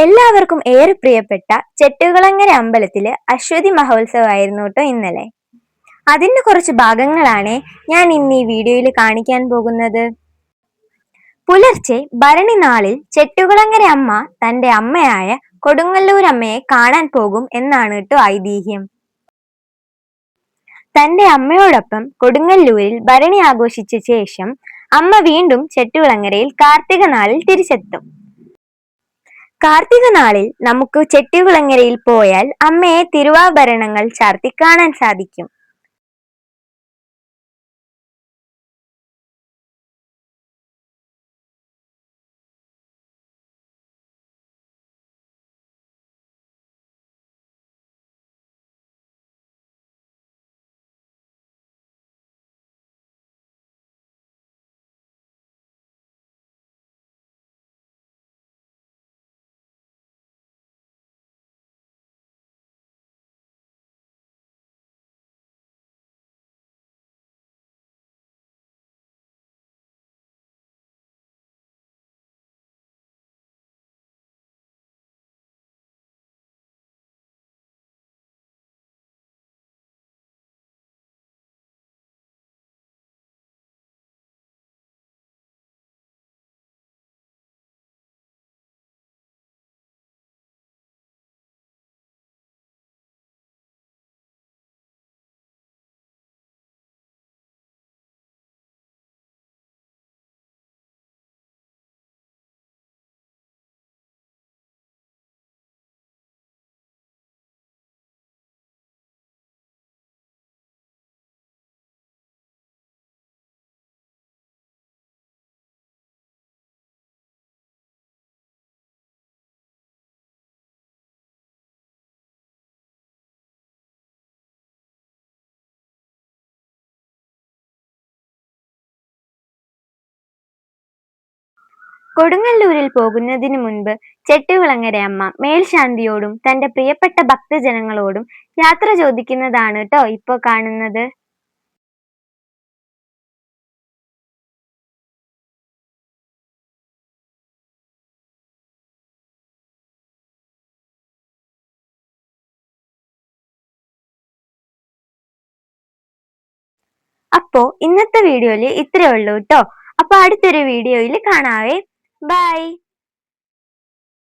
എല്ലാവർക്കും ഏറെ പ്രിയപ്പെട്ട ചെട്ടുകുളങ്ങര അമ്പലത്തില് അശ്വതി മഹോത്സവമായിരുന്നു കേട്ടോ ഇന്നലെ. അതിന്റെ കുറച്ച് ഭാഗങ്ങളാണ് ഞാൻ ഇന്ന് ഈ വീഡിയോയിൽ കാണിക്കാൻ പോകുന്നത്. പുലർച്ചെ ഭരണി നാളിൽ ചെട്ടുകുളങ്ങര അമ്മ തന്റെ അമ്മയായ കൊടുങ്ങല്ലൂർ അമ്മയെ കാണാൻ പോകും എന്നാണ് കേട്ടോ ഐതിഹ്യം. തന്റെ അമ്മയോടൊപ്പം കൊടുങ്ങല്ലൂരിൽ ഭരണി ആഘോഷിച്ച ശേഷം അമ്മ വീണ്ടും ചെട്ടുകുളങ്ങരയിൽ കാർത്തിക നാളിൽ തിരിച്ചെത്തും. കാർത്തിക നാളിൽ നമുക്ക് ചെട്ടികുളങ്ങരയിൽ പോയാൽ അമ്മയെ തിരുവാഭരണങ്ങൾ ചാർത്തി കാണാൻ സാധിക്കും. കൊടുങ്ങല്ലൂരിൽ പോകുന്നതിന് മുൻപ് ചെട്ടികുളങ്ങര അമ്മ മേൽശാന്തിയോടും തന്റെ പ്രിയപ്പെട്ട ഭക്തജനങ്ങളോടും യാത്ര ചോദിക്കുന്നതാണ് കേട്ടോ ഇപ്പൊ കാണുന്നത്. അപ്പോ ഇന്നത്തെ വീഡിയോയിൽ ഇത്രയേ ഉള്ളൂ കേട്ടോ. അപ്പൊ അടുത്തൊരു വീഡിയോയിൽ കാണാവേ. ബൈ.